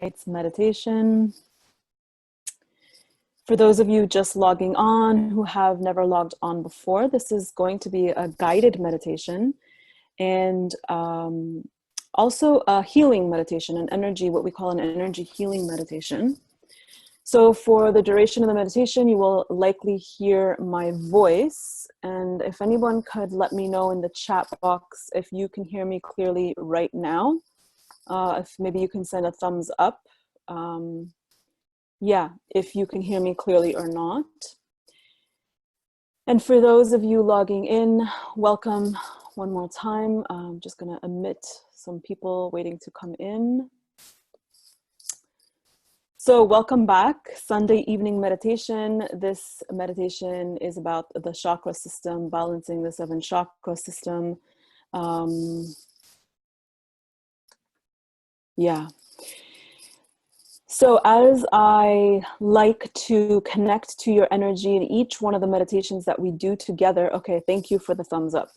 tonight's meditation. For those of you just logging on who have never logged on before, this is going to be a guided meditation and also a healing meditation, what we call an energy healing meditation. So for the duration of the meditation, you will likely hear my voice. And if anyone could let me know in the chat box if you can hear me clearly right now, if maybe you can send a thumbs up. Yeah, if you can hear me clearly or not. And for those of you logging in, welcome one more time. I'm just gonna admit some people waiting to come in. So welcome back, Sunday evening meditation. This meditation is about the chakra system, balancing the 7 chakra system. Yeah. So as I like to connect to your energy in each one of the meditations that we do together, okay, thank you for the thumbs up.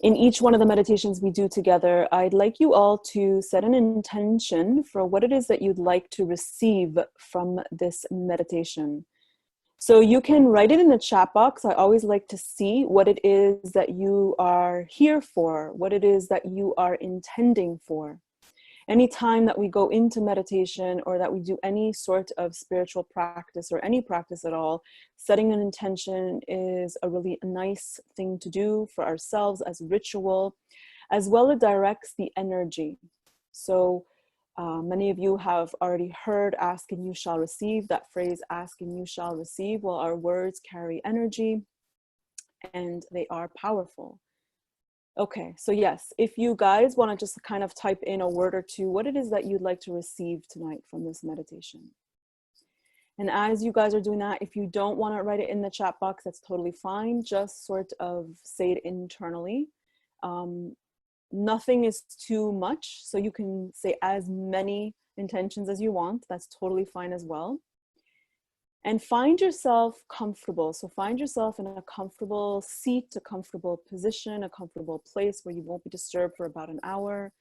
In each one of the meditations we do together, I'd like you all to set an intention for what it is that you'd like to receive from this meditation. So you can write it in the chat box. I always like to see what it is that you are here for, what it is that you are intending for. Anytime that we go into meditation or that we do any sort of spiritual practice or any practice at all, setting an intention is a really nice thing to do for ourselves as ritual, as well as directs the energy. So many of you have already heard ask and you shall receive. That phrase, ask and you shall receive. Well, our words carry energy and they are powerful. Okay, so yes, if you guys want to just kind of type in a word or two, what it is that you'd like to receive tonight from this meditation. And as you guys are doing that, if you don't want to write it in the chat box, that's totally fine. Just sort of say it internally. Nothing is too much, so you can say as many intentions as you want. That's totally fine as well. And find yourself comfortable. So find yourself in a comfortable seat, a comfortable position, a comfortable place where you won't be disturbed for about an hour.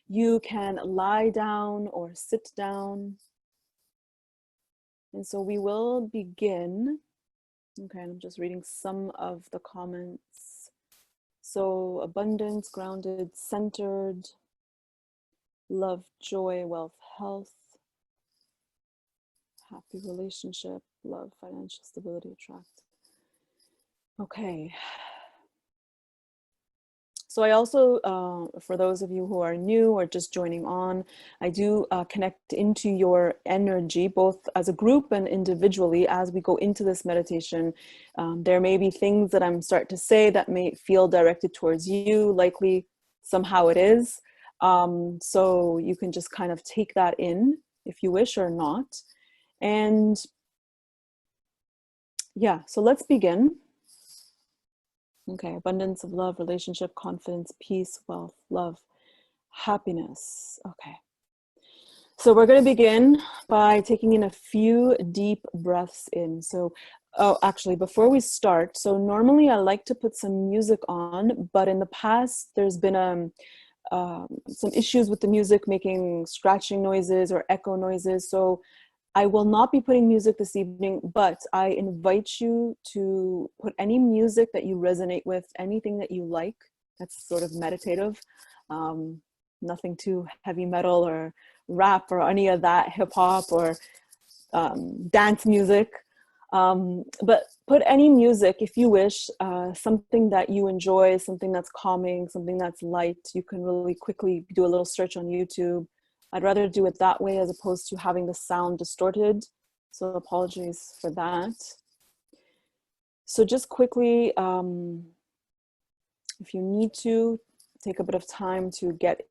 You can lie down or sit down. And so we will begin. Okay, I'm just reading some of the comments. So abundance, grounded, centered, love, joy, wealth, health. Happy relationship, love, financial stability, attract. Okay. So I also, for those of you who are new or just joining on, I do connect into your energy, both as a group and individually as we go into this meditation. There may be things that I'm starting to say that may feel directed towards you, likely somehow it is. So you can just kind of take that in if you wish or not. And yeah, so let's begin. Okay, abundance of love, relationship, confidence, peace, wealth, love, happiness. Okay. So we're going to begin by taking in a few deep breaths in. So, actually, before we start, so normally I like to put some music on, but in the past there's been some issues with the music making scratching noises or echo noises. So I will not be putting music this evening, but I invite you to put any music that you resonate with, anything that you like that's sort of meditative, nothing too heavy metal or rap or any of that, hip hop or dance music. But put any music if you wish, something that you enjoy, something that's calming, something that's light. You can really quickly do a little search on YouTube. I'd rather do it that way as opposed to having the sound distorted. So apologies for that. So just quickly, if you need to, take a bit of time to get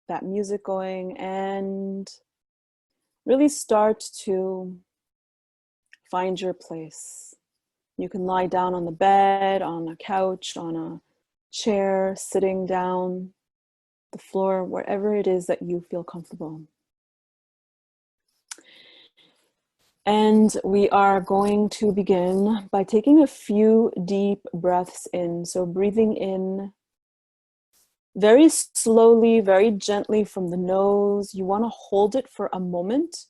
that music going and really start to find your place. You can lie down on the bed, on a couch, on a chair, sitting down, the floor, wherever it is that you feel comfortable. And we are going to begin by taking a few deep breaths in. So breathing in very slowly, very gently from the nose. You want to hold it for a moment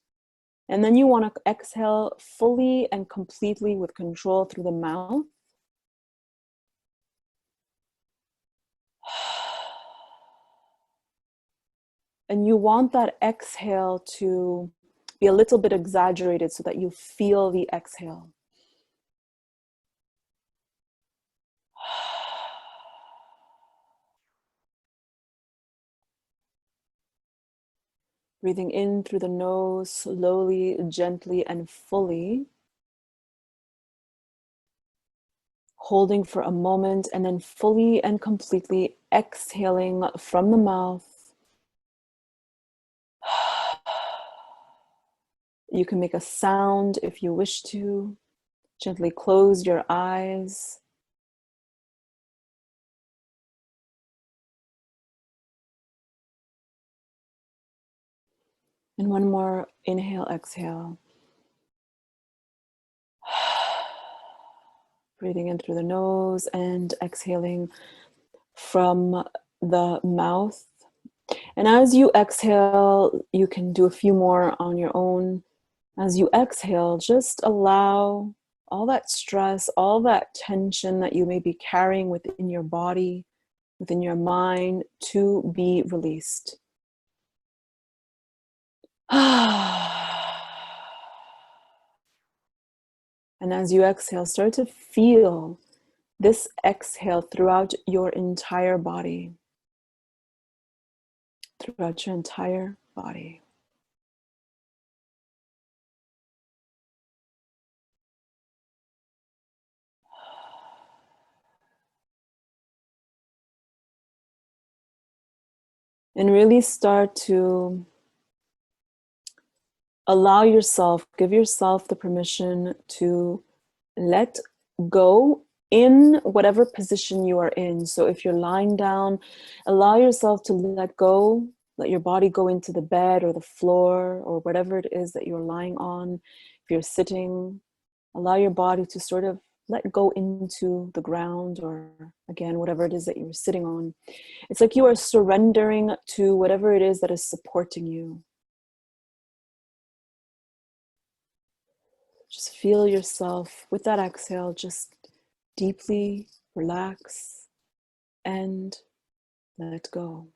And then you want to exhale fully and completely with control through the mouth. And you want that exhale to be a little bit exaggerated so that you feel the exhale. Breathing in through the nose, slowly, gently, and fully. Holding for a moment and then fully and completely exhaling from the mouth. You can make a sound if you wish to. Gently close your eyes. And one more inhale, exhale. Breathing in through the nose and exhaling from the mouth. And as you exhale, you can do a few more on your own. As you exhale, just allow all that stress, all that tension that you may be carrying within your body, within your mind, to be released. And as you exhale, start to feel this exhale throughout your entire body. Throughout your entire body. And really start to allow yourself, give yourself the permission to let go in whatever position you are in. So if you're lying down, allow yourself to let go, let your body go into the bed or the floor or whatever it is that you're lying on. If you're sitting, allow your body to sort of let go into the ground or again, whatever it is that you're sitting on. It's like you are surrendering to whatever it is that is supporting you. Just feel yourself with that exhale, just deeply relax and let go.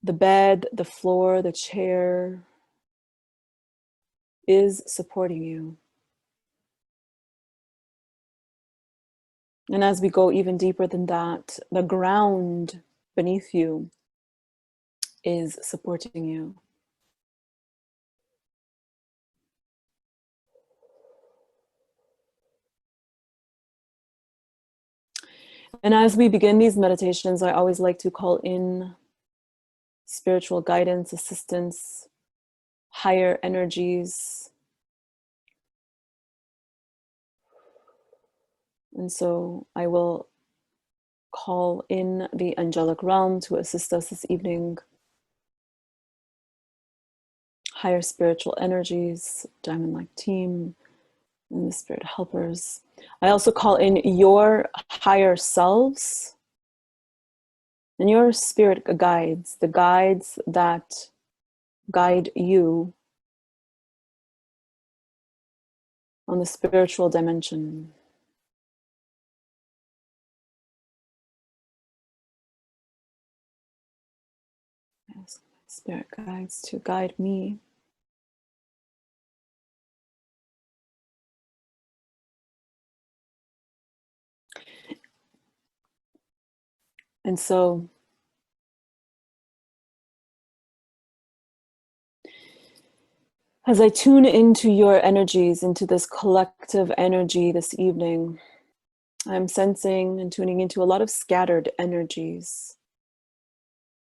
The bed, the floor, the chair is supporting you. And as we go even deeper than that, the ground beneath you is supporting you. And as we begin these meditations, I always like to call in spiritual guidance, assistance, higher energies. And so I will call in the angelic realm to assist us this evening. Higher spiritual energies, diamond-like team, and the spirit helpers. I also call in your higher selves and your spirit guides, the guides that guide you on the spiritual dimension. Ask my spirit guides to guide me. And so as I tune into your energies, into this collective energy this evening, I'm sensing and tuning into a lot of scattered energies.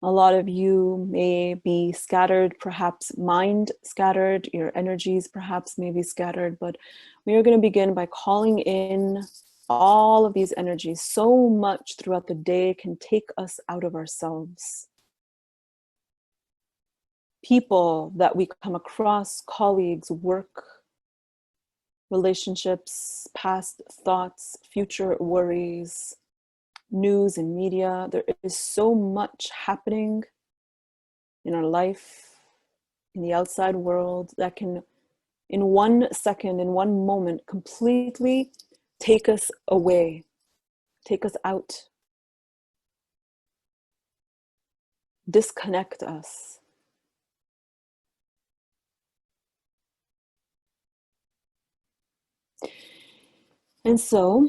A lot of you may be scattered, perhaps mind scattered, your energies perhaps may be scattered, but we are going to begin by calling in all of these energies. So much throughout the day can take us out of ourselves. People that we come across, colleagues, work, relationships, past thoughts, future worries, news and media. There is so much happening in our life, in the outside world that can, in 1 second, in one moment, completely take us away, take us out, disconnect us. And so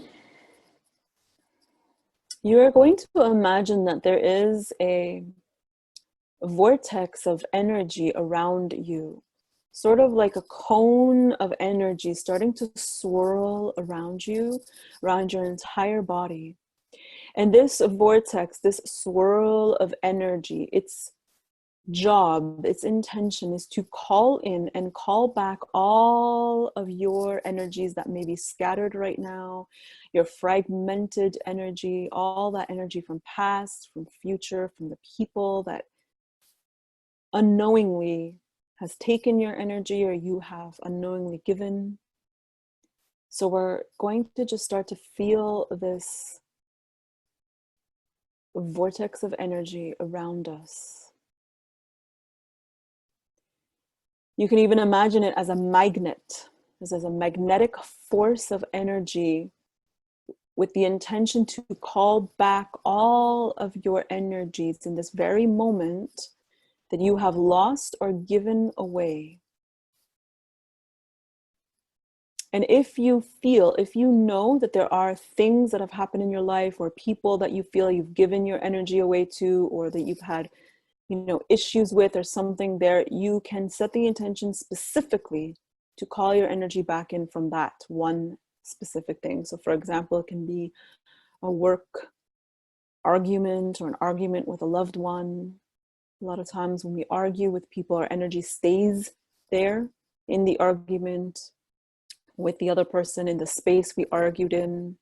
you're going to imagine that there is a vortex of energy around you, sort of like a cone of energy starting to swirl around you, around your entire body. And this vortex, this swirl of energy, its job, its intention is to call in and call back all of your energies that may be scattered right now, your fragmented energy, all that energy from past, from future, from the people that unknowingly has taken your energy or you have unknowingly given. So we're going to just start to feel this vortex of energy around us. You can even imagine it as a magnet. This is a magnetic force of energy with the intention to call back all of your energies in this very moment that you have lost or given away. And if you feel, if you know that there are things that have happened in your life or people that you feel you've given your energy away to, or that you've had issues with or something there, you can set the intention specifically to call your energy back in from that one specific thing. So for example, it can be a work argument or an argument with a loved one. A lot of times when we argue with people, our energy stays there in the argument with the other person, in the space we argued in.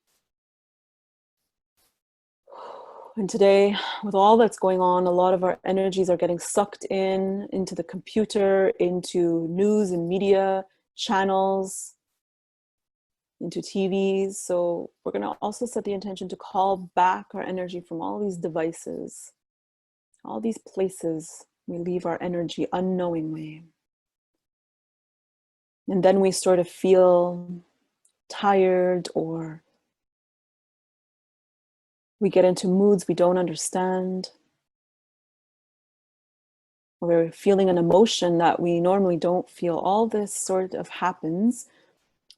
And today, with all that's going on, a lot of our energies are getting sucked into the computer, into news and media channels, into TVs. So we're going to also set the intention to call back our energy from all these devices, all these places we leave our energy unknowingly. And then we sort of feel tired, or we get into moods we don't understand, or we're feeling an emotion that we normally don't feel. All this sort of happens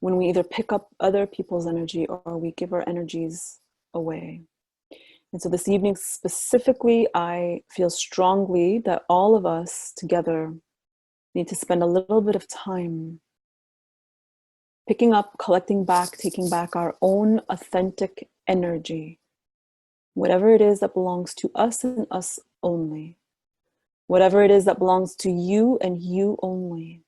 when we either pick up other people's energy or we give our energies away. And so this evening specifically, I feel strongly that all of us together need to spend a little bit of time picking up, collecting back, taking back our own authentic energy. Whatever it is that belongs to us and us only. Whatever it is that belongs to you and you only.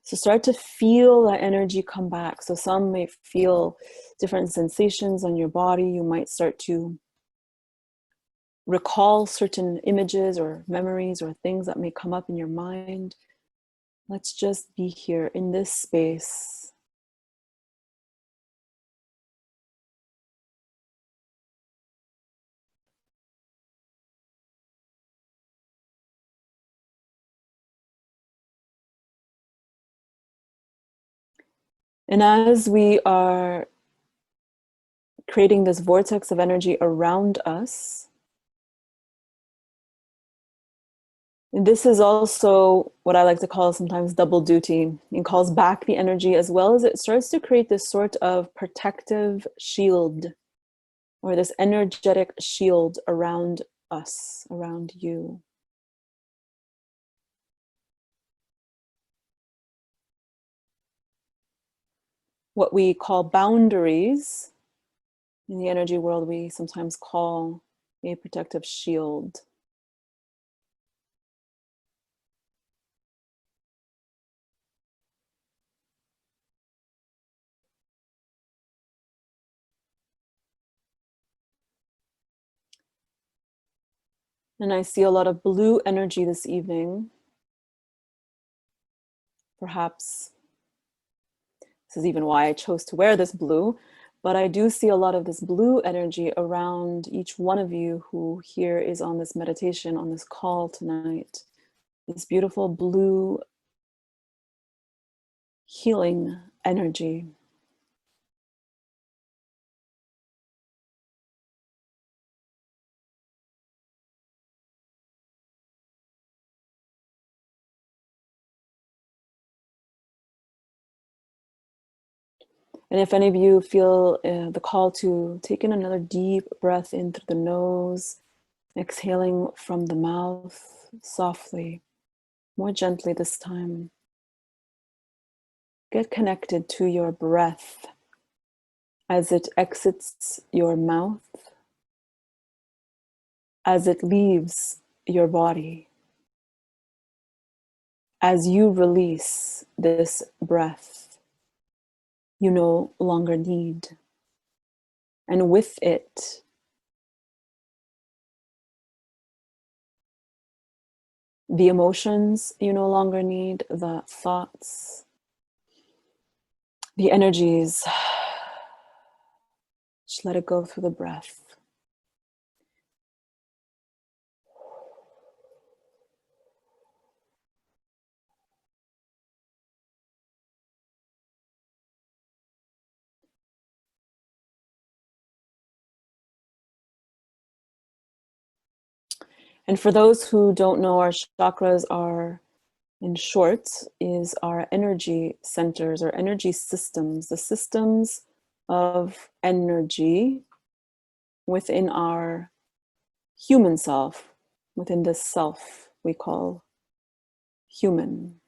So start to feel that energy come back. So some may feel different sensations on your body. You might start to recall certain images or memories or things that may come up in your mind. Let's just be here in this space. And as we are creating this vortex of energy around us, and this is also what I like to call sometimes double duty. It calls back the energy as well as it starts to create this sort of protective shield, or this energetic shield around us, around you. What we call boundaries in the energy world, we sometimes call a protective shield. And I see a lot of blue energy this evening. Perhaps this is even why I chose to wear this blue, but I do see a lot of this blue energy around each one of you who here is on this meditation, on this call tonight. this beautiful blue healing energy. And if any of you feel the call to take in another deep breath in through the nose, exhaling from the mouth softly, more gently this time. Get connected to your breath as it exits your mouth, as it leaves your body, as you release this breath you no longer need. And with it, the emotions you no longer need, the thoughts, the energies. Just let it go through the breath. And for those who don't know, our chakras are, in short, is our energy centers or energy systems, the systems of energy within our human self, within this self we call human.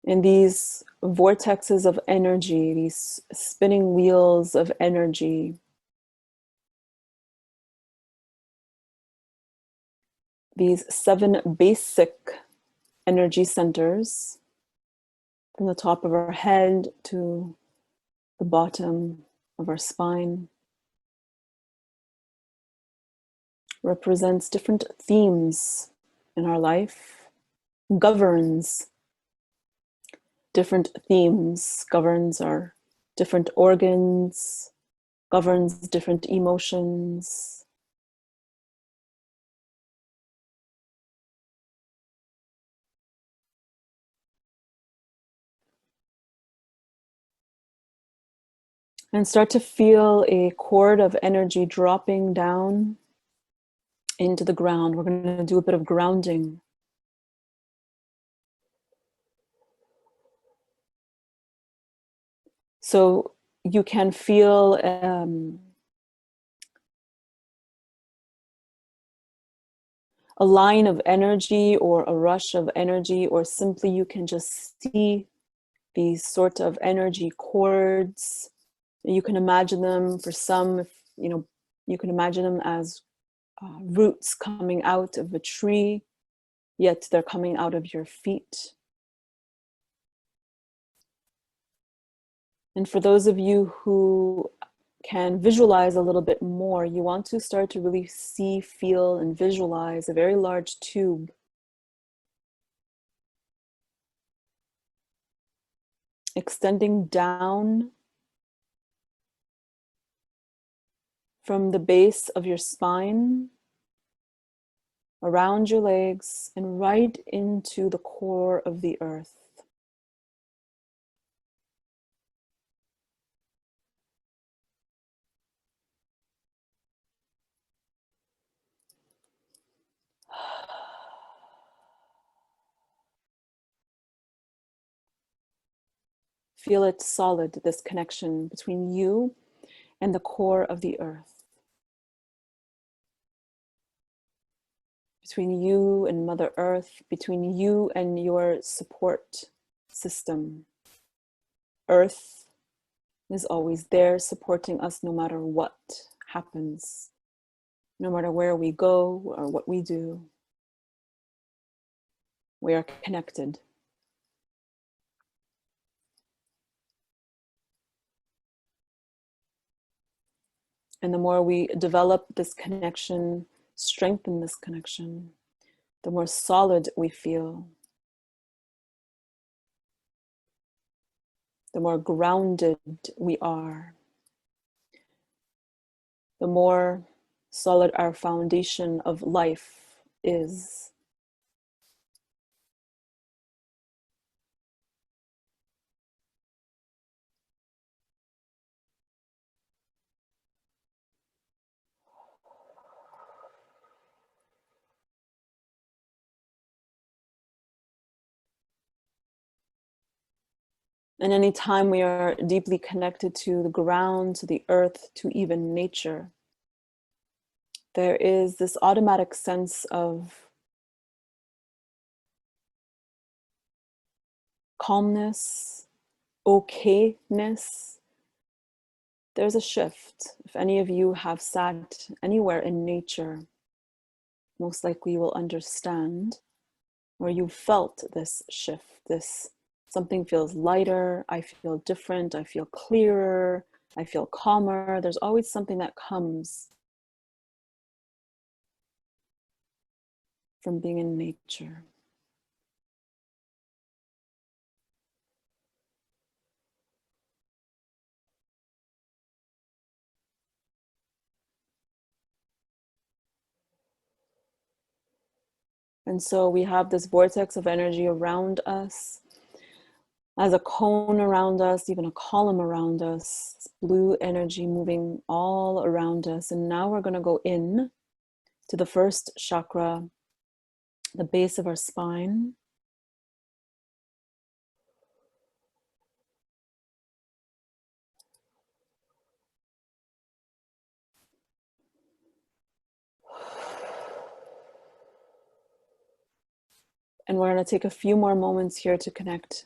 In these vortexes of energy, these spinning wheels of energy, these 7 basic energy centers, from the top of our head to the bottom of our spine, represents different themes in our life, governs different themes, governs our different organs, governs different emotions. And start to feel a cord of energy dropping down into the ground. We're going to do a bit of grounding. So you can feel a line of energy or a rush of energy, or simply you can just see these sort of energy cords. You can imagine them, for some, you can imagine them as roots coming out of a tree, yet they're coming out of your feet. And for those of you who can visualize a little bit more, you want to start to really see, feel, and visualize a very large tube extending down from the base of your spine, around your legs, and right into the core of the earth. Feel it solid, this connection between you and the core of the earth. Between you and Mother Earth, between you and your support system. Earth is always there supporting us no matter what happens, no matter where we go or what we do. We are connected. And the more we develop this connection, strengthen this connection, the more solid we feel, the more grounded we are, the more solid our foundation of life is. And anytime we are deeply connected to the ground, to the earth, to even nature, there is this automatic sense of calmness, okayness. There's a shift. If any of you have sat anywhere in nature, most likely you will understand where you felt this shift, this something feels lighter, I feel different, I feel clearer, I feel calmer. There's always something that comes from being in nature. And so we have this vortex of energy around us, as a cone around us, even a column around us, this blue energy moving all around us. And now we're going to go in to the first chakra, the base of our spine. And we're going to take a few more moments here to connect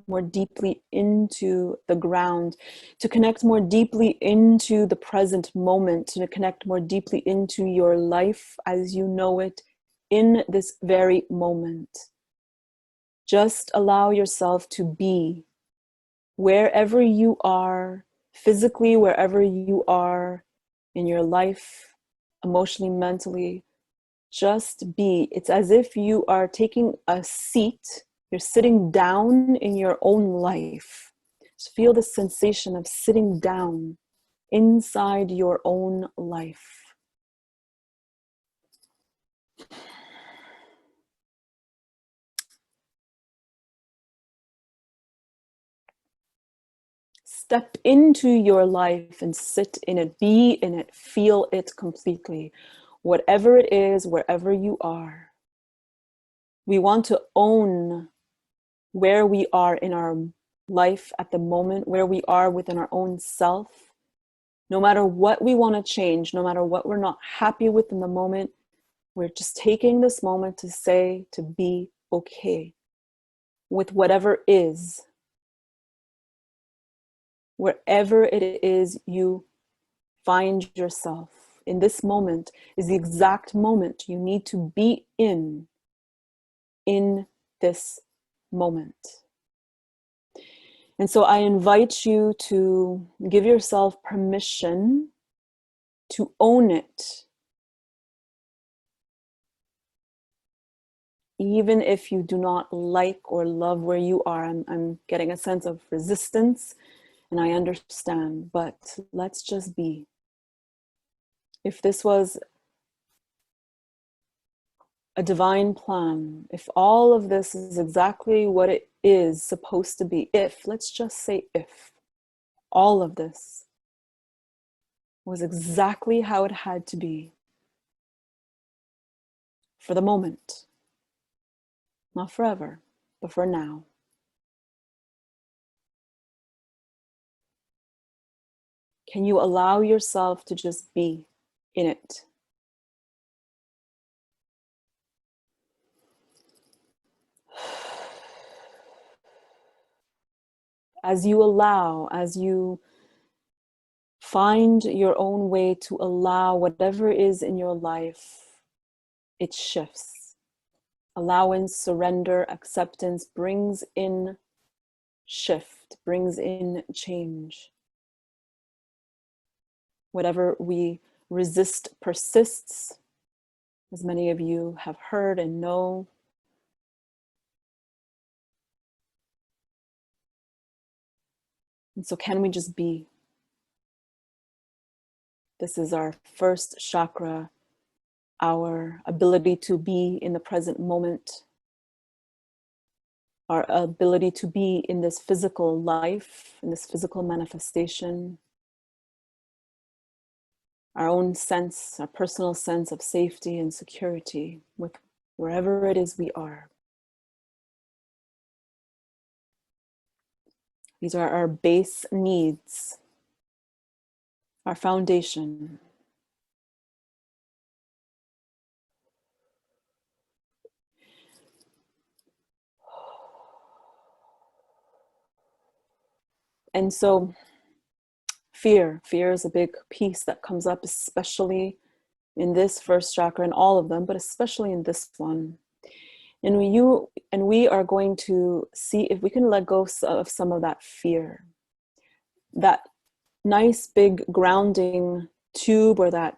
more deeply into the ground, to connect more deeply into the present moment, to connect more deeply into your life as you know it in this very moment. Just allow yourself to be wherever you are, physically, wherever you are in your life, emotionally, mentally. Just be. It's as if you are taking a seat, you're sitting down in your own life. Just feel the sensation of sitting down inside your own life. Step into your life and sit in it, be in it, feel it completely. Whatever it is, wherever you are. We want to own where we are in our life at the moment, where we are within our own self. No matter what we want to change, no matter what we're not happy with in the moment, we're just taking this moment to say, to be okay with whatever is. Wherever it is you find yourself, in this moment is the exact moment you need to be in this moment. And so I invite you to give yourself permission to own it. Even if you do not like or love where you are, I'm getting a sense of resistance, and I understand, but let's just be. If this was a divine plan, if all of this is exactly what it is supposed to be, if, let's just say if, all of this was exactly how it had to be for the moment, not forever, but for now. Can you allow yourself to just be in it? As you allow, as you find your own way to allow whatever is in your life, it shifts. Allowance, surrender, acceptance brings in shift, brings in change. Whatever we resist persists, as many of you have heard and know. And so can we just be? This is our first chakra, our ability to be in the present moment, our ability to be in this physical life, in this physical manifestation, our own sense, our personal sense of safety and security with wherever it is we are. These are our base needs, our foundation. And so fear is a big piece that comes up, especially in this first chakra, and all of them, but especially in this one. And we are going to see if we can let go of some of that fear. That nice big grounding tube, or that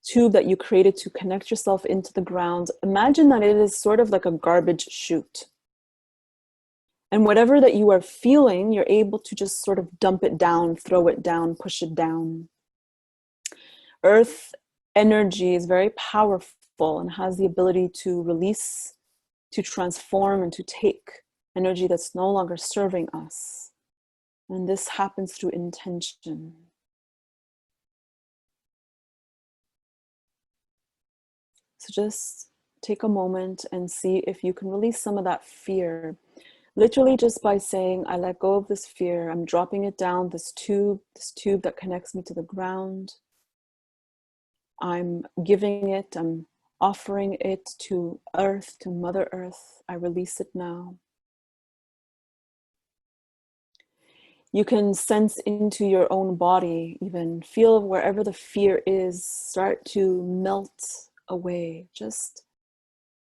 tube that you created to connect yourself into the ground. Imagine that it is sort of like a garbage chute. And whatever that you are feeling, you're able to just sort of dump it down, throw it down, push it down. Earth energy is very powerful and has the ability to release, to transform, and to take energy that's no longer serving us. And this happens through intention. So just take a moment and see if you can release some of that fear. Literally just by saying, I let go of this fear. I'm dropping it down this tube that connects me to the ground. I'm giving it, I'm offering it to Earth, to Mother Earth. I release it now. You can sense into your own body, even feel wherever the fear is, start to melt away. Just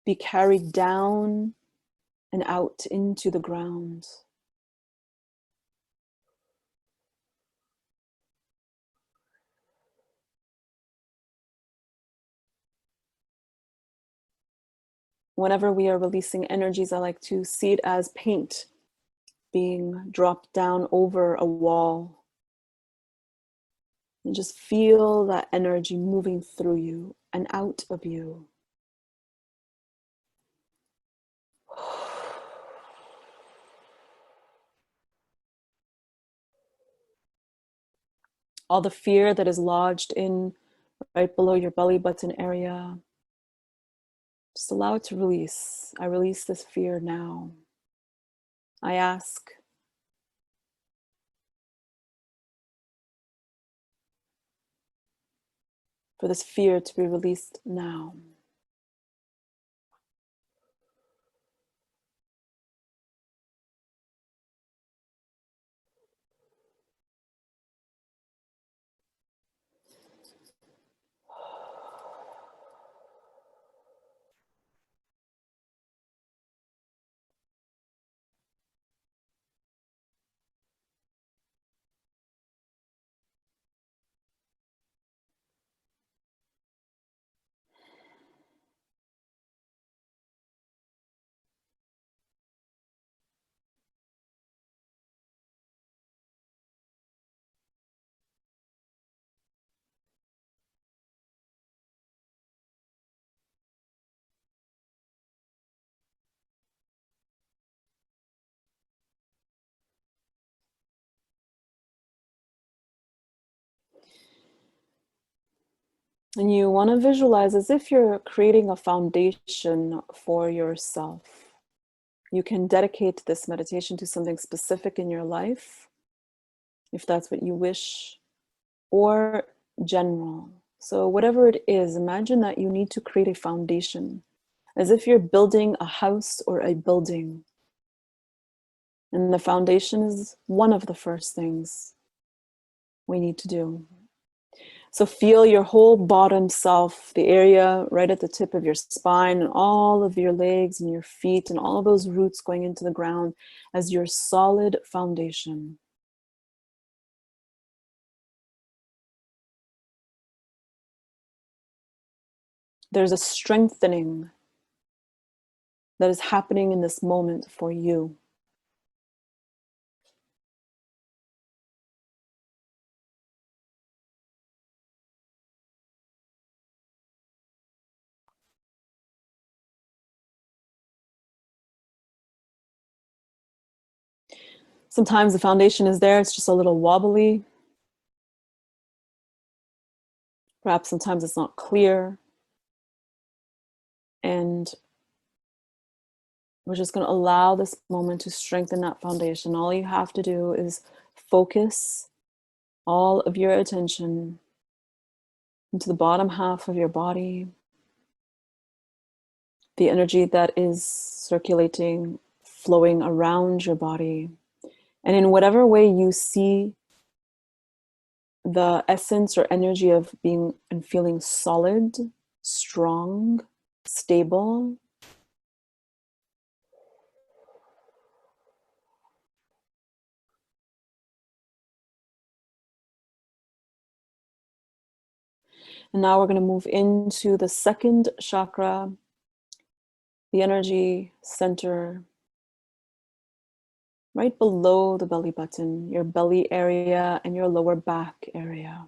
be carried down and out into the ground. Whenever we are releasing energies, I like to see it as paint being dropped down over a wall. And just feel that energy moving through you and out of you. All the fear that is lodged in right below your belly button area, just allow it to release. I release this fear now. I ask for this fear to be released now. And you want to visualize as if you're creating a foundation for yourself. You can dedicate this meditation to something specific in your life, if that's what you wish, or general. So whatever it is, imagine that you need to create a foundation, as if you're building a house or a building. And the foundation is one of the first things we need to do. So feel your whole bottom self, the area right at the tip of your spine, and all of your legs and your feet and all of those roots going into the ground as your solid foundation. There's a strengthening that is happening in this moment for you. Sometimes the foundation is there, it's just a little wobbly. Perhaps sometimes it's not clear. And we're just going to allow this moment to strengthen that foundation. All you have to do is focus all of your attention into the bottom half of your body, the energy that is circulating, flowing around your body. And in whatever way you see the essence or energy of being and feeling solid, strong, stable, and now we're going to move into the second chakra, the energy center, right below the belly button, your belly area and your lower back area.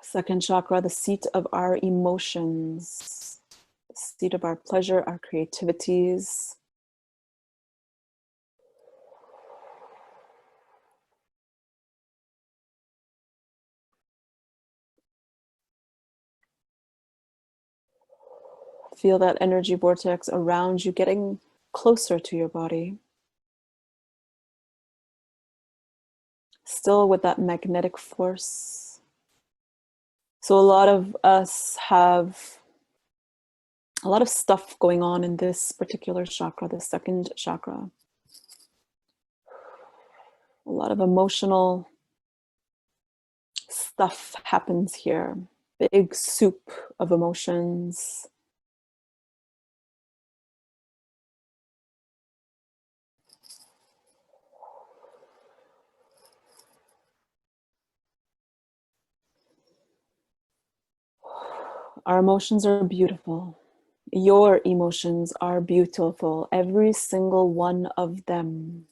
Second chakra, the seat of our emotions, the seat of our pleasure, our creativities. Feel that energy vortex around you, getting closer to your body. Still with that magnetic force. So a lot of us have a lot of stuff going on in this particular chakra, the second chakra. A lot of emotional stuff happens here. Big soup of emotions. Our emotions are beautiful. Your emotions are beautiful, every single one of them.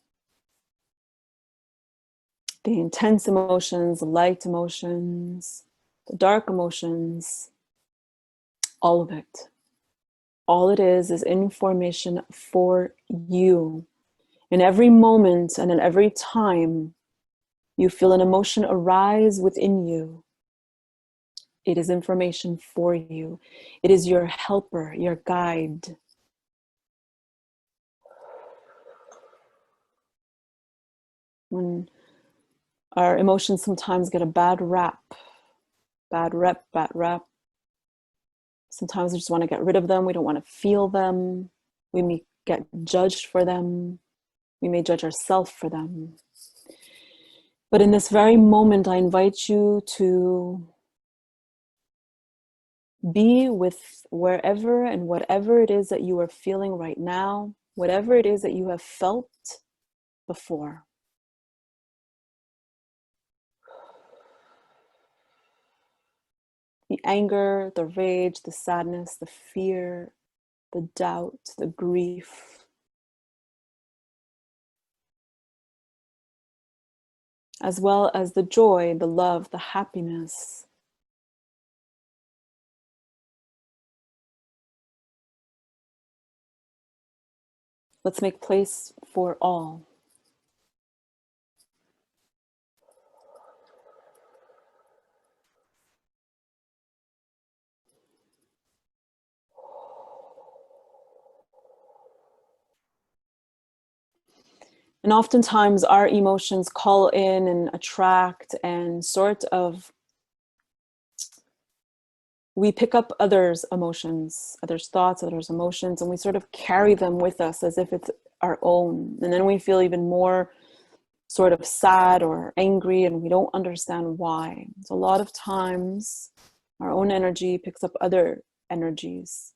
The intense emotions, the light emotions, the dark emotions, all of it. All it is information for you. In every moment and in every time you feel an emotion arise within you, it is information for you. It is your helper, your guide. When our emotions sometimes get a bad rap, sometimes we just want to get rid of them. We don't want to feel them. We may get judged for them. We may judge ourselves for them. But in this very moment, I invite you to be with wherever and whatever it is that you are feeling right now, whatever it is that you have felt before. The anger, the rage, the sadness, the fear, the doubt, the grief. As well as the joy, the love, the happiness. Let's make place for all. And oftentimes our emotions call in and attract and sort of, we pick up others' emotions, others' thoughts, others' emotions, and we sort of carry them with us as if it's our own. And then we feel even more sort of sad or angry, and we don't understand why. So a lot of times our own energy picks up other energies.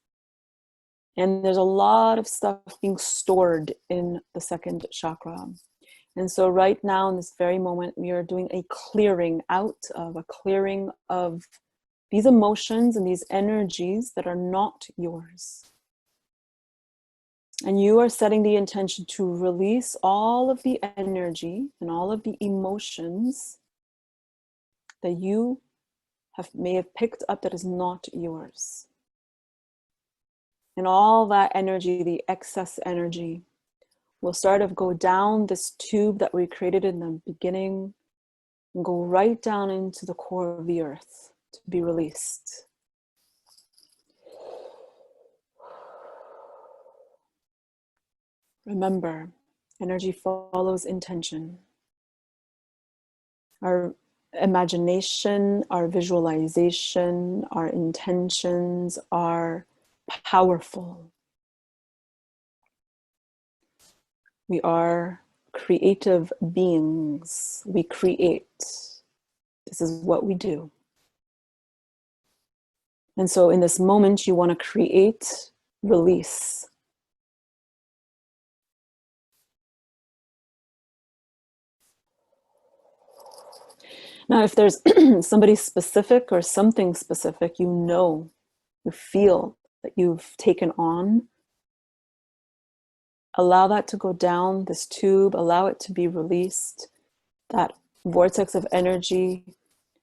And there's a lot of stuff being stored in the second chakra. And so right now in this very moment, we are doing a clearing of these emotions and these energies that are not yours. And you are setting the intention to release all of the energy and all of the emotions that you may have picked up that is not yours. And all that energy, the excess energy, will start to go down this tube that we created in the beginning and go right down into the core of the earth to be released. Remember, energy follows intention. Our imagination, our visualization, our intentions are powerful. We are creative beings. We create. This is what we do. And so in this moment, you want to create, release. Now, if there's somebody specific or something specific, you feel that you've taken on, allow that to go down this tube, allow it to be released, that vortex of energy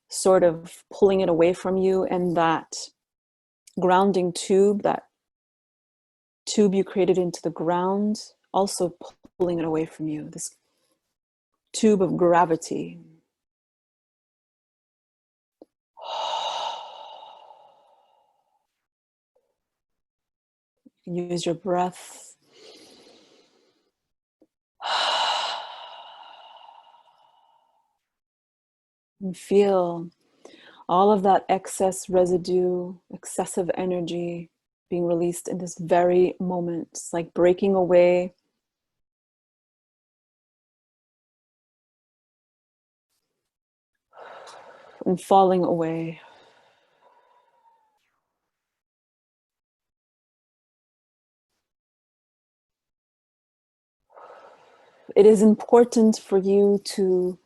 sort of pulling it away from you, and that grounding tube, that tube you created into the ground, also pulling it away from you, this tube of gravity. You can use your breath. And feel all of that excess residue, excessive energy being released in this very moment. It's like breaking away and falling away. It is important for you to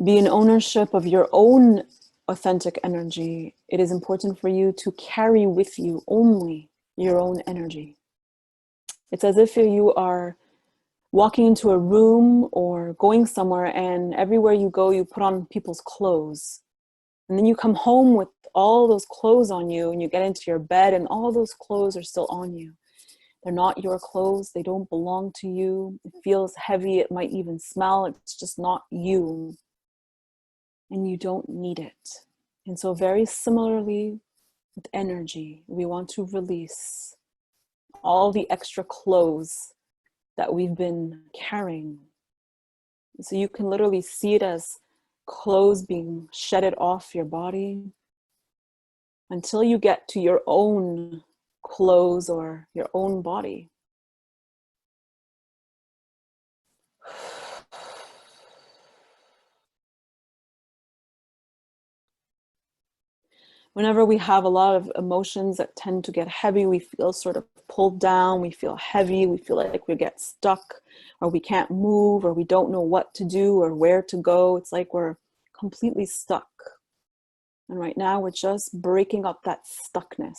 be in ownership of your own authentic energy. It is important for you to carry with you only your own energy. It's as if you are walking into a room or going somewhere, and everywhere you go, you put on people's clothes. And then you come home with all those clothes on you, and you get into your bed and all those clothes are still on you. They're not your clothes. They don't belong to you. It feels heavy. It might even smell. It's just not you. And you don't need it. And so very similarly with energy, we want to release all the extra clothes that we've been carrying. So you can literally see it as clothes being shedded off your body until you get to your own clothes or your own body. Whenever we have a lot of emotions that tend to get heavy, we feel sort of pulled down, we feel heavy, we feel like we get stuck, or we can't move, or we don't know what to do or where to go. It's like we're completely stuck. And right now we're just breaking up that stuckness.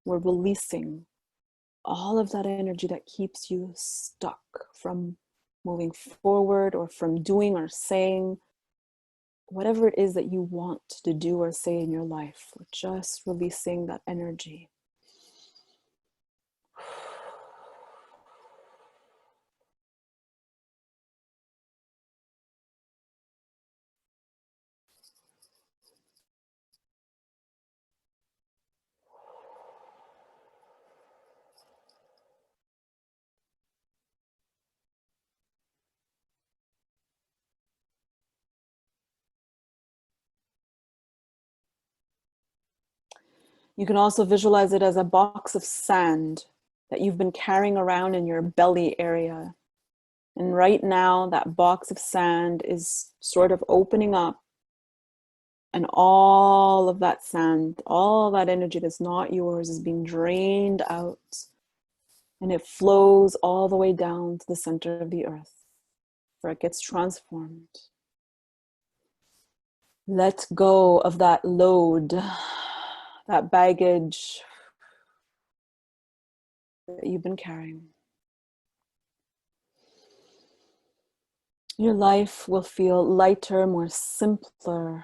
We're releasing all of that energy that keeps you stuck from moving forward or from doing or saying whatever it is that you want to do or say in your life. We're just releasing that energy. You can also visualize it as a box of sand that you've been carrying around in your belly area. And right now, that box of sand is sort of opening up, and all of that sand, all that energy that's not yours is being drained out, and it flows all the way down to the center of the earth, where it gets transformed. Let go of that load, that baggage that you've been carrying. Your life will feel lighter, more simpler,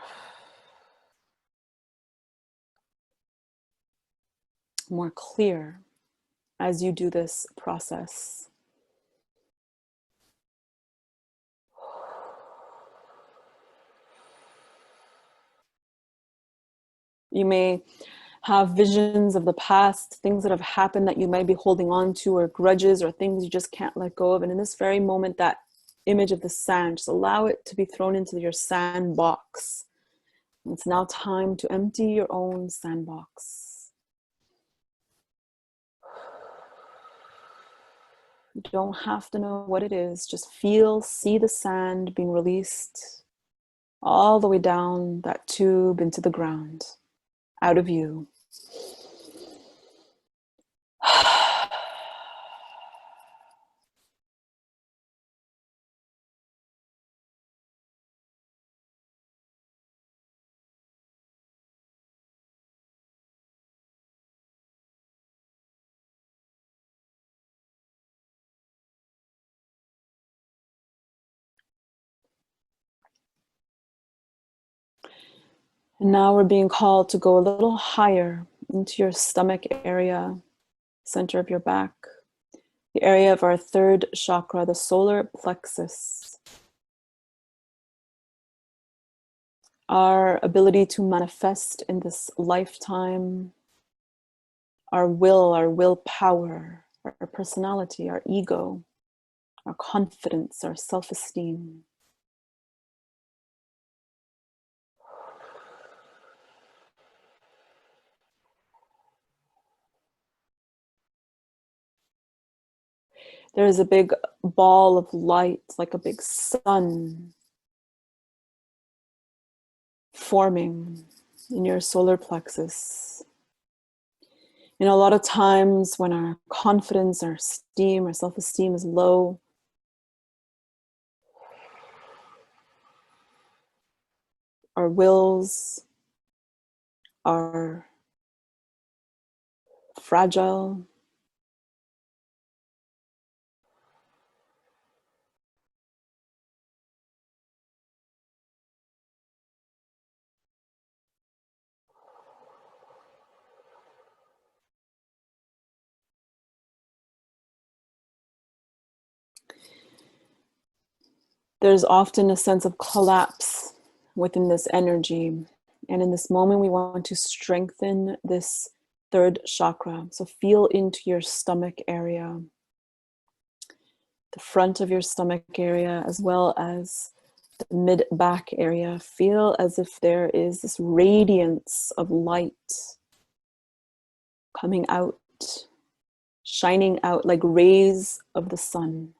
more clear as you do this process. You may have visions of the past, things that have happened that you might be holding on to, or grudges or things you just can't let go of. And in this very moment, that image of the sand, just allow it to be thrown into your sandbox. It's now time to empty your own sandbox. You don't have to know what it is. Just feel, see the sand being released all the way down that tube into the ground, out of you. And now we're being called to go a little higher into your stomach area, center of your back, the area of our third chakra, the solar plexus. Our ability to manifest in this lifetime, our willpower, our personality, our ego, our confidence, our self-esteem. There is a big ball of light, like a big sun, forming in your solar plexus. A lot of times when our confidence, our esteem, our self-esteem is low, our wills are fragile. There's often a sense of collapse within this energy. And in this moment, we want to strengthen this third chakra. So feel into your stomach area, the front of your stomach area, as well as the mid-back area. Feel as if there is this radiance of light coming out, shining out like rays of the sun.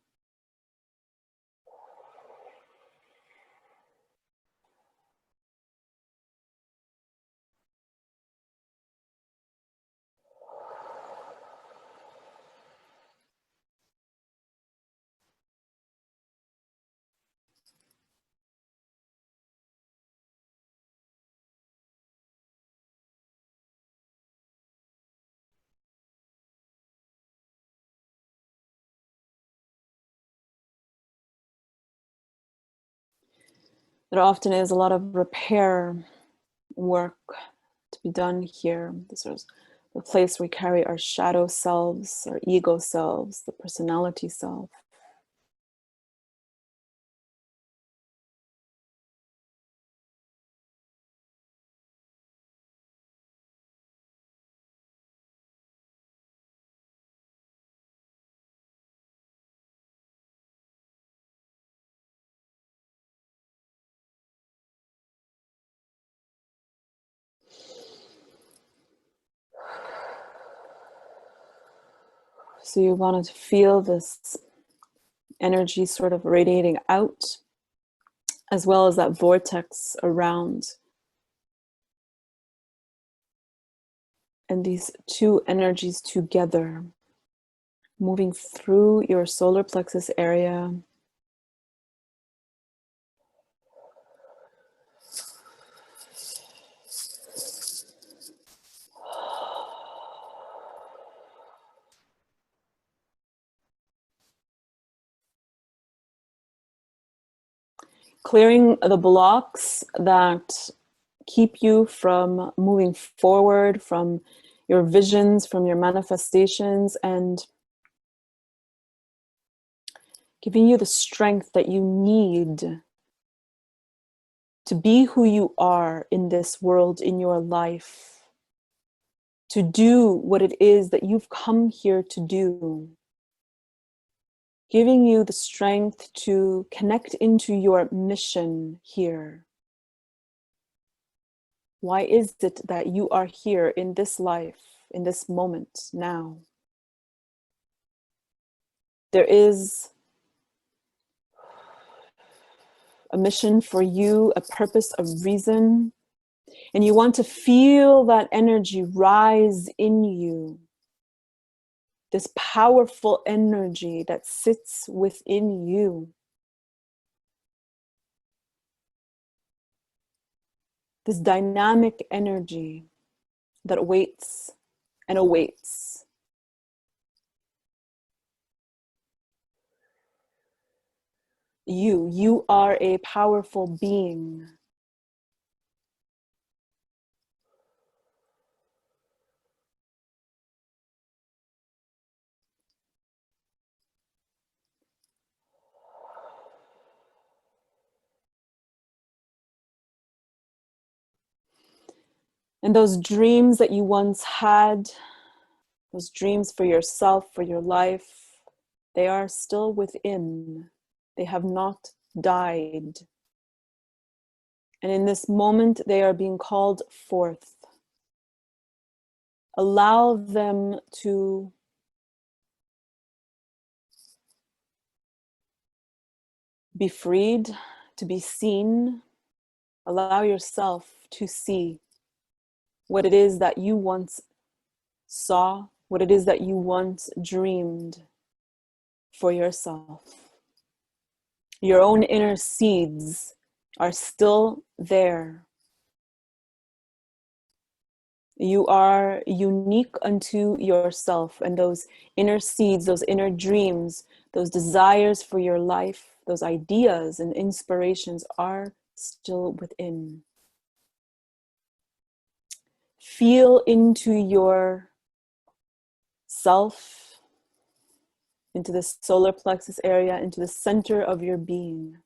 There often is a lot of repair work to be done here. This is the place we carry our shadow selves, our ego selves, the personality self. So you want to feel this energy sort of radiating out, as well as that vortex around. And these two energies together, moving through your solar plexus area, Clearing the blocks that keep you from moving forward, from your visions, from your manifestations, and giving you the strength that you need to be who you are in this world, in your life, to do what it is that you've come here to do. Giving you the strength to connect into your mission here. Why is it that you are here in this life, in this moment, now? There is a mission for you, a purpose, a reason, and you want to feel that energy rise in you. This powerful energy that sits within you. This dynamic energy that waits and awaits. You are a powerful being. And those dreams that you once had, those dreams for yourself, for your life, they are still within. They have not died. And in this moment, they are being called forth. Allow them to be freed, to be seen. Allow yourself to see what it is that you once saw, what it is that you once dreamed for yourself. Your own inner seeds are still there. You are unique unto yourself, and those inner seeds, those inner dreams, those desires for your life, those ideas and inspirations are still within. Feel into your self, into the solar plexus area, into the center of your being.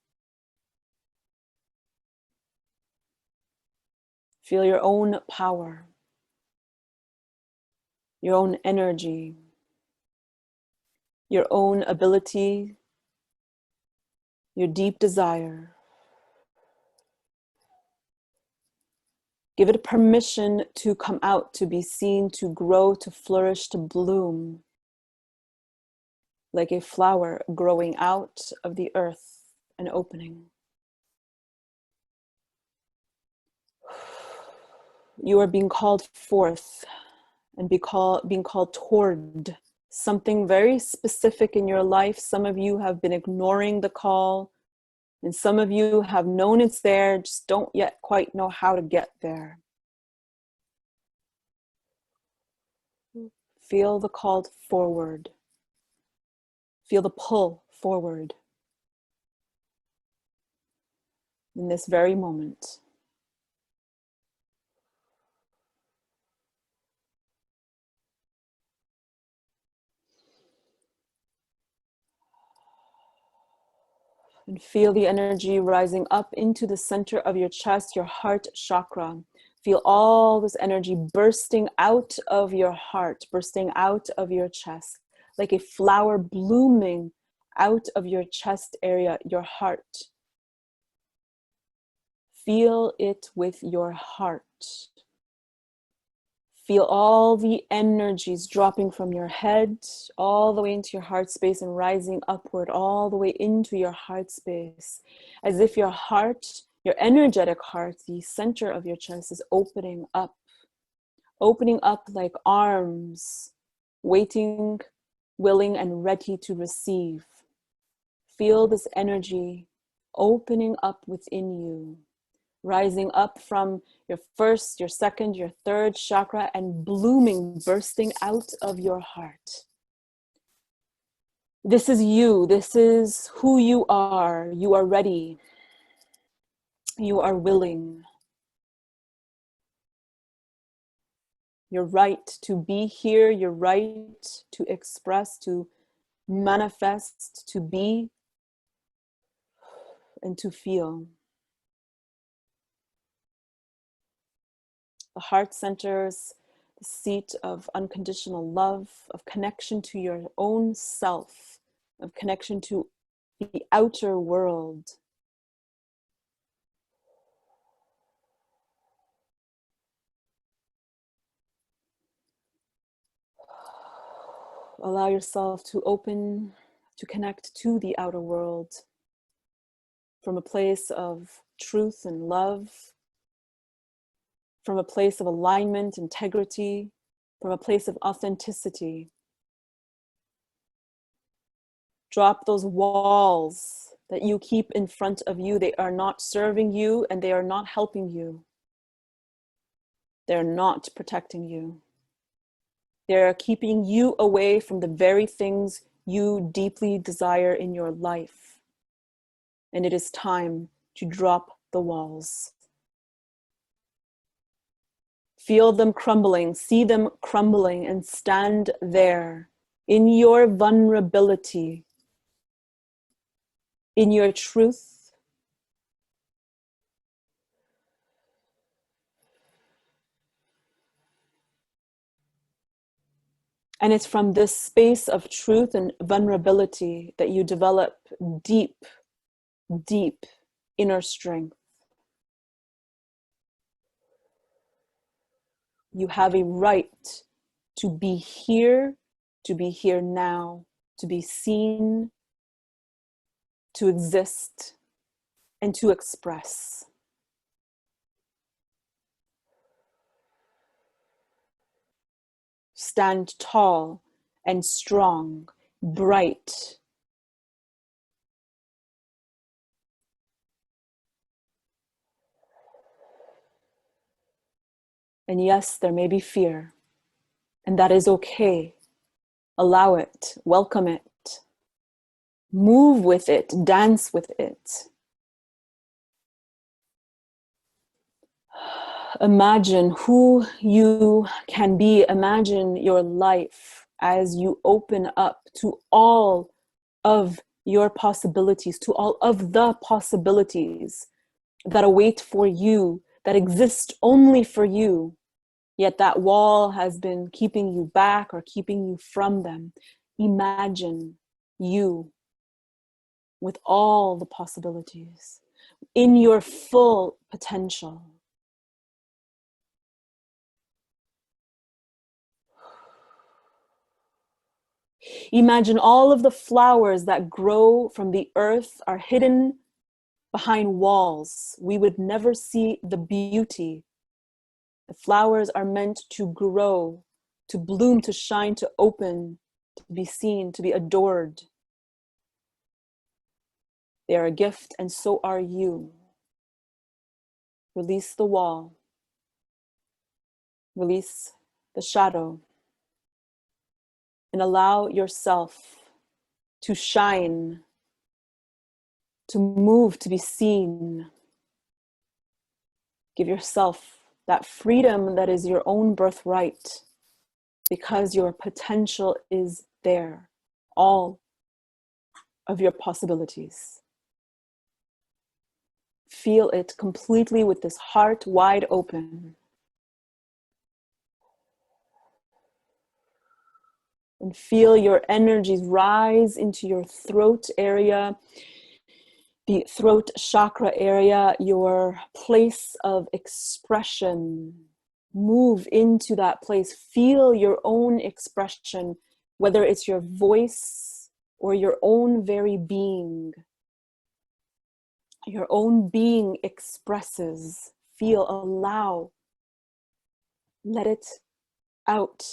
Feel your own power, your own energy, your own ability, your deep desire. Give it permission to come out, to be seen, to grow, to flourish, to bloom, like a flower growing out of the earth and opening. You are being called forth and being called toward something very specific in your life. Some of you have been ignoring the call, and some of you have known it's there, just don't yet quite know how to get there. Feel the call forward. Feel the pull forward in this very moment. And feel the energy rising up into the center of your chest, your heart chakra. Feel all this energy bursting out of your heart, bursting out of your chest, like a flower blooming out of your chest area, your heart. Feel it with your heart. Feel all the energies dropping from your head all the way into your heart space and rising upward all the way into your heart space, as if your heart, your energetic heart, the center of your chest is opening up like arms, waiting, willing, and ready to receive. Feel this energy opening up within you, rising up from your first, your second, your third chakra and blooming, bursting out of your heart. This is you. This is who you are. You are ready. You are willing. Your right to be here, your right to express, to manifest, to be, and to feel. The heart centers, the seat of unconditional love, of connection to your own self, of connection to the outer world. Allow yourself to open, to connect to the outer world from a place of truth and love, from a place of alignment, integrity, from a place of authenticity. Drop those walls that you keep in front of you. They are not serving you and they are not helping you. They're not protecting you. They're keeping you away from the very things you deeply desire in your life. And it is time to drop the walls. Feel them crumbling, see them crumbling, and stand there in your vulnerability, in your truth, and it's from this space of truth and vulnerability that you develop deep, deep inner strength. You have a right to be here now, to be seen, to exist, and to express. Stand tall and strong, bright. And yes, there may be fear, and that is okay. Allow it, welcome it, move with it, dance with it. Imagine who you can be. Imagine your life as you open up to all of your possibilities, to all of the possibilities that await for you, that exist only for you. Yet that wall has been keeping you back or keeping you from them. Imagine you with all the possibilities in your full potential. Imagine all of the flowers that grow from the earth are hidden behind walls. We would never see the beauty. The flowers are meant to grow, to bloom, to shine, to open, to be seen, to be adored. They are a gift, and so are you. Release the wall. Release the shadow. And allow yourself to shine, to move, to be seen. Give yourself that freedom that is your own birthright, because your potential is there. All of your possibilities. Feel it completely with this heart wide open. And feel your energies rise into your throat area, the throat chakra area, your place of expression. Move into that place. Feel your own expression, whether it's your voice or your own very being. Your own being expresses. Feel, allow, let it out.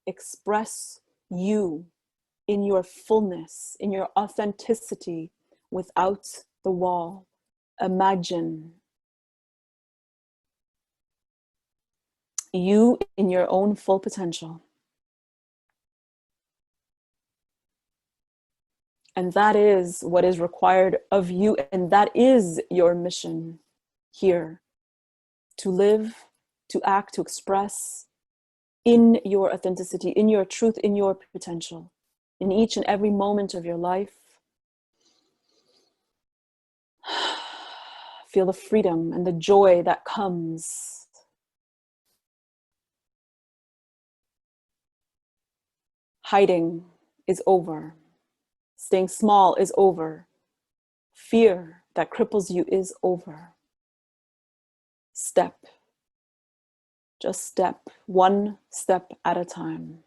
Express you in your fullness, in your authenticity, without the wall. Imagine you in your own full potential. And that is what is required of you. And that is your mission here, to live, to act, to express in your authenticity, in your truth, in your potential, in each and every moment of your life. Feel the freedom and the joy that comes. Hiding is over. Staying small is over. Fear that cripples you is over. Step. Just step, one step at a time.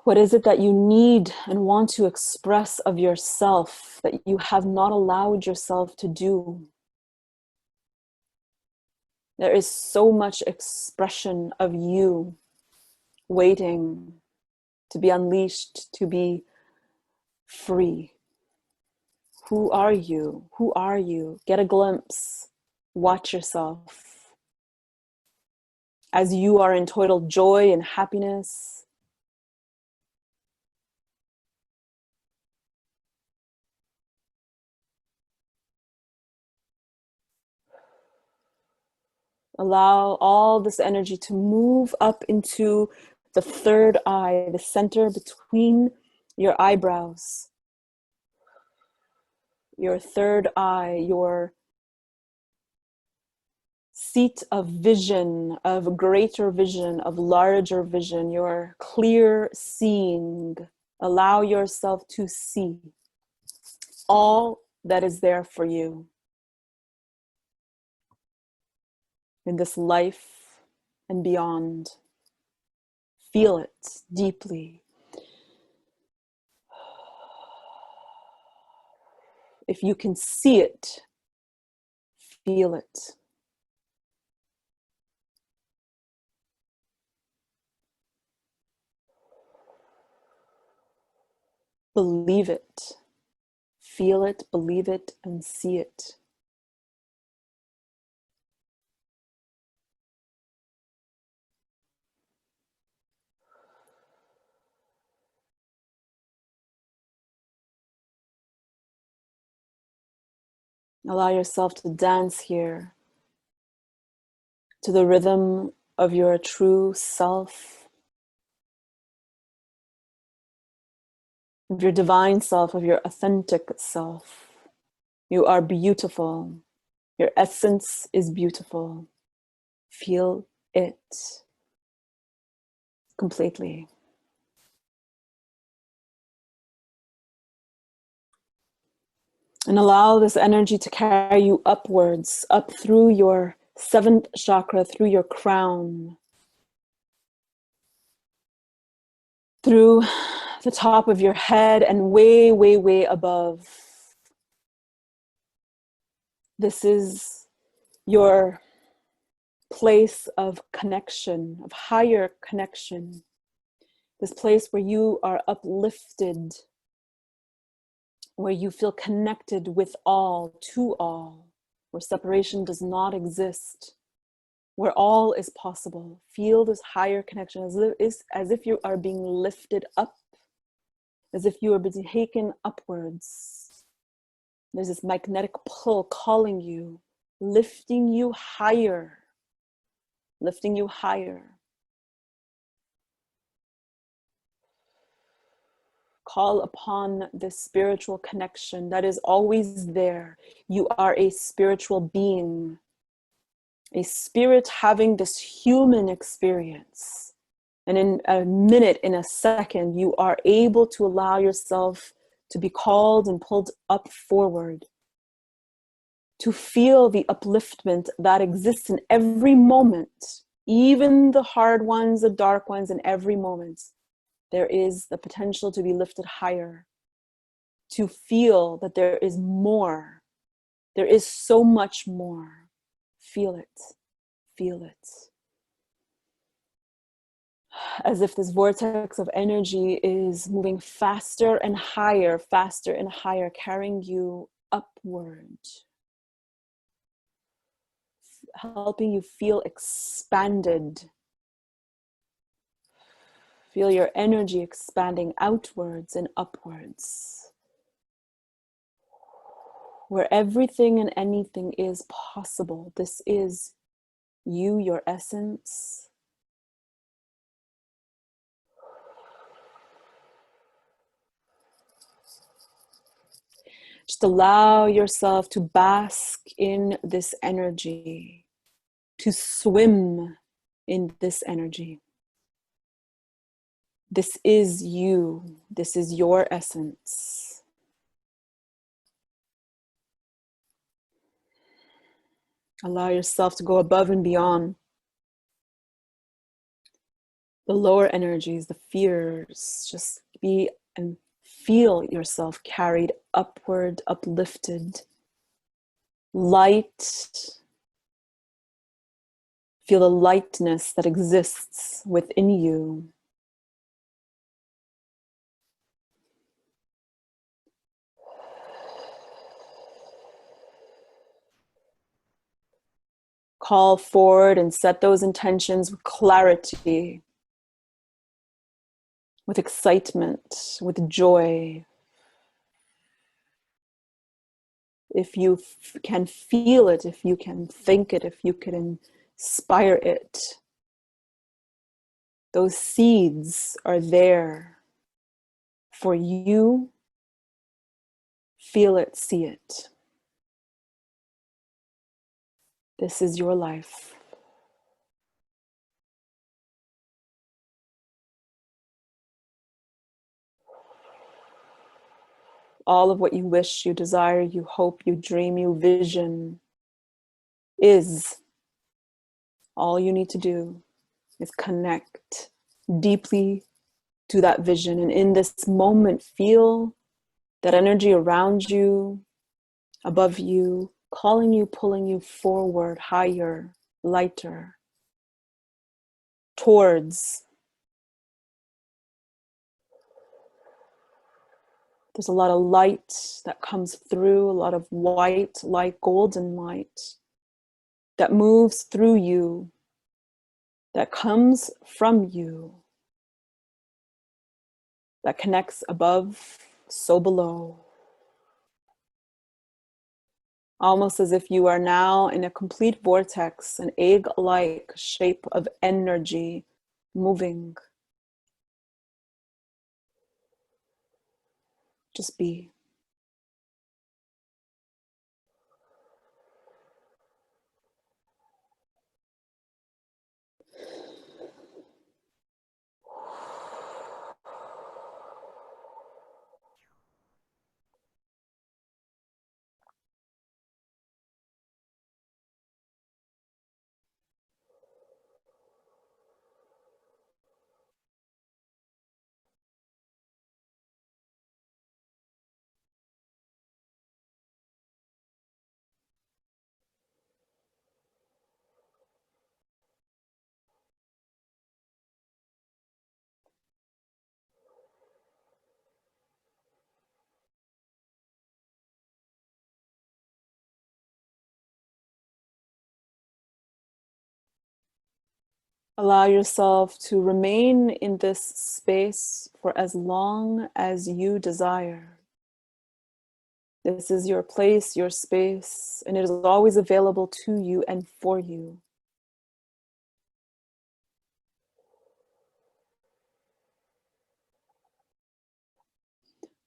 What is it that you need and want to express of yourself that you have not allowed yourself to do? There is so much expression of you waiting to be unleashed, to be free. Who are you? Who are you? Get a glimpse. Watch yourself as you are in total joy and happiness. Allow all this energy to move up into the third eye, the center between your eyebrows. Your third eye, your seat of vision, of greater vision, of larger vision, your clear seeing. Allow yourself to see all that is there for you in this life and beyond. Feel it deeply. If you can see it, feel it. Believe it. Feel it, believe it, and see it. Allow yourself to dance here to the rhythm of your true self, of your divine self, of your authentic self. You are beautiful. Your essence is beautiful. Feel it completely. And allow this energy to carry you upwards, up through your seventh chakra, through your crown, through the top of your head and way, way, way above. This is your place of connection, of higher connection. This place where you are uplifted, where you feel connected with all, to all, where separation does not exist, where all is possible. Feel this higher connection as if you are being lifted up, as if you are being taken upwards. There's this magnetic pull calling you, lifting you higher, lifting you higher. Call upon this spiritual connection that is always there. You are a spiritual being, a spirit having this human experience. And in a minute, in a second, you are able to allow yourself to be called and pulled up forward, to feel the upliftment that exists in every moment, even the hard ones, the dark ones, in every moment. There is the potential to be lifted higher, to feel that there is more. There is so much more. Feel it. Feel it. As if this vortex of energy is moving faster and higher, carrying you upward, helping you feel expanded, Feel your energy expanding outwards and upwards, where everything and anything is possible. This is you, your essence. Just allow yourself to bask in this energy, to swim in this energy. This is you. This is your essence. Allow yourself to go above and beyond the lower energies, the fears. Just be and feel yourself carried upward, uplifted, light. Feel the lightness that exists within you. Call forward and set those intentions with clarity, with excitement, with joy. If you can feel it, if you can think it, if you can inspire it, those seeds are there for you. Feel it, see it. This is your life. All of what you wish, you desire, you hope, you dream, you vision is. All you need to do is connect deeply to that vision. And in this moment, feel that energy around you, above you, calling you, pulling you forward, higher, lighter, towards. There's a lot of light that comes through, a lot of white light, golden light that moves through you, that comes from you, that connects above, so below. Almost as if you are now in a complete vortex, an egg-like shape of energy moving. Just be. Allow yourself to remain in this space for as long as you desire. This is your place, your space, and it is always available to you and for you.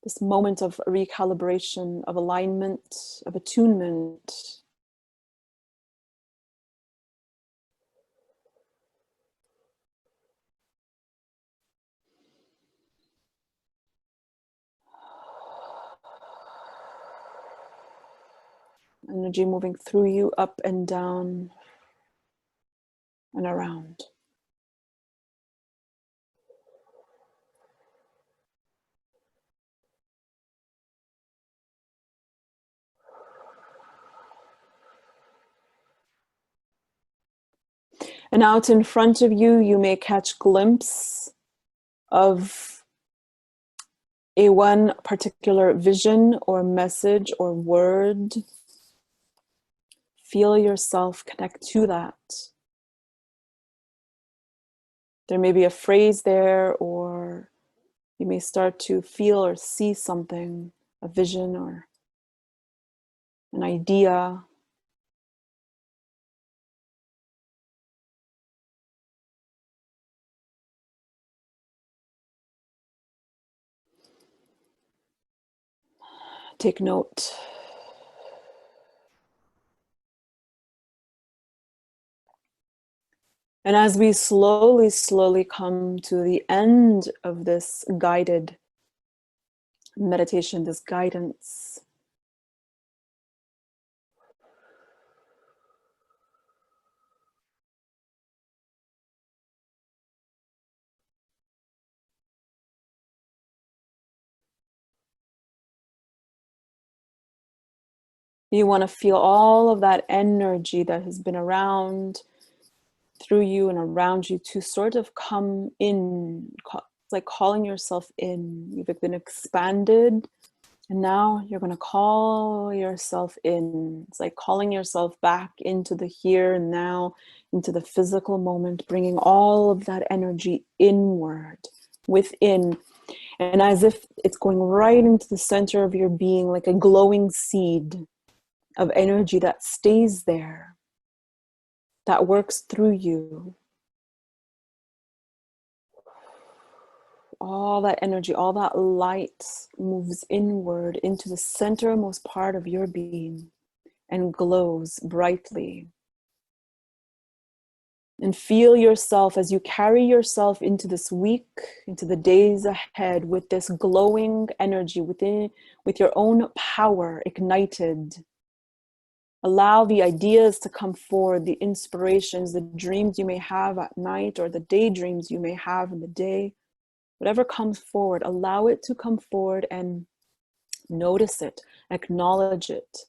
This moment of recalibration, of alignment, of attunement. Energy moving through you, up and down and around. And out in front of you, you may catch glimpse of a one particular vision or message or word. Feel yourself connect to that. There may be a phrase there, or you may start to feel or see something, a vision or an idea. Take note. And as we slowly come to the end of this guided meditation, this guidance, you want to feel all of that energy that has been around through you and around you to sort of come in. It's like calling yourself in. You've been expanded, and now you're going to call yourself in. It's like calling yourself back into the here and now, into the physical moment, bringing all of that energy inward, within, and as if it's going right into the center of your being, like a glowing seed of energy that stays there, that works through you. All that energy, all that light moves inward into the centermost part of your being and glows brightly. And feel yourself as you carry yourself into this week, into the days ahead, with this glowing energy within, with your own power ignited. Allow the ideas to come forward, the inspirations, the dreams you may have at night, or the daydreams you may have in the day. Whatever comes forward, allow it to come forward and notice it, acknowledge it.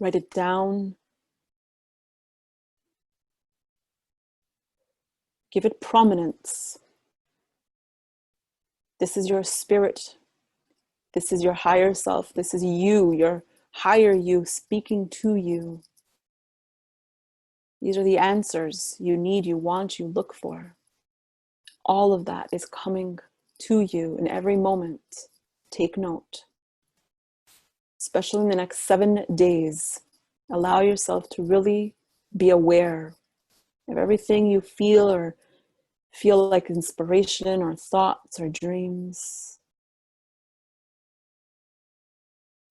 Write it down. Give it prominence. This is your spirit. This is your higher self. This is you, your higher you speaking to you. These are the answers you need, you want, you look for. All of that is coming to you in every moment. Take note. Especially in the next 7 days. Allow yourself to really be aware of everything you feel or feel like inspiration or thoughts or dreams.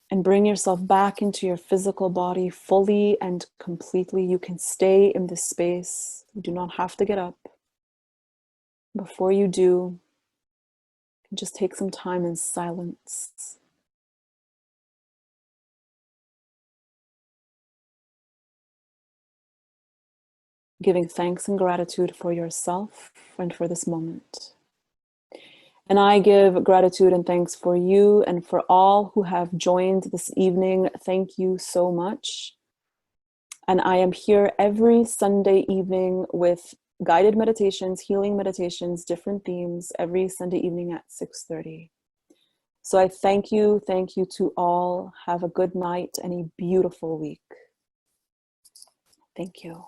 And bring yourself back into your physical body fully and completely. You can stay in this space. You do not have to get up. Before you do, just take some time in silence. Giving thanks and gratitude for yourself and for this moment. And I give gratitude and thanks for you and for all who have joined this evening. Thank you so much. And I am here every Sunday evening with guided meditations, healing meditations, different themes, every Sunday evening at 6:30. So I thank you to all. Have a good night and a beautiful week. Thank you.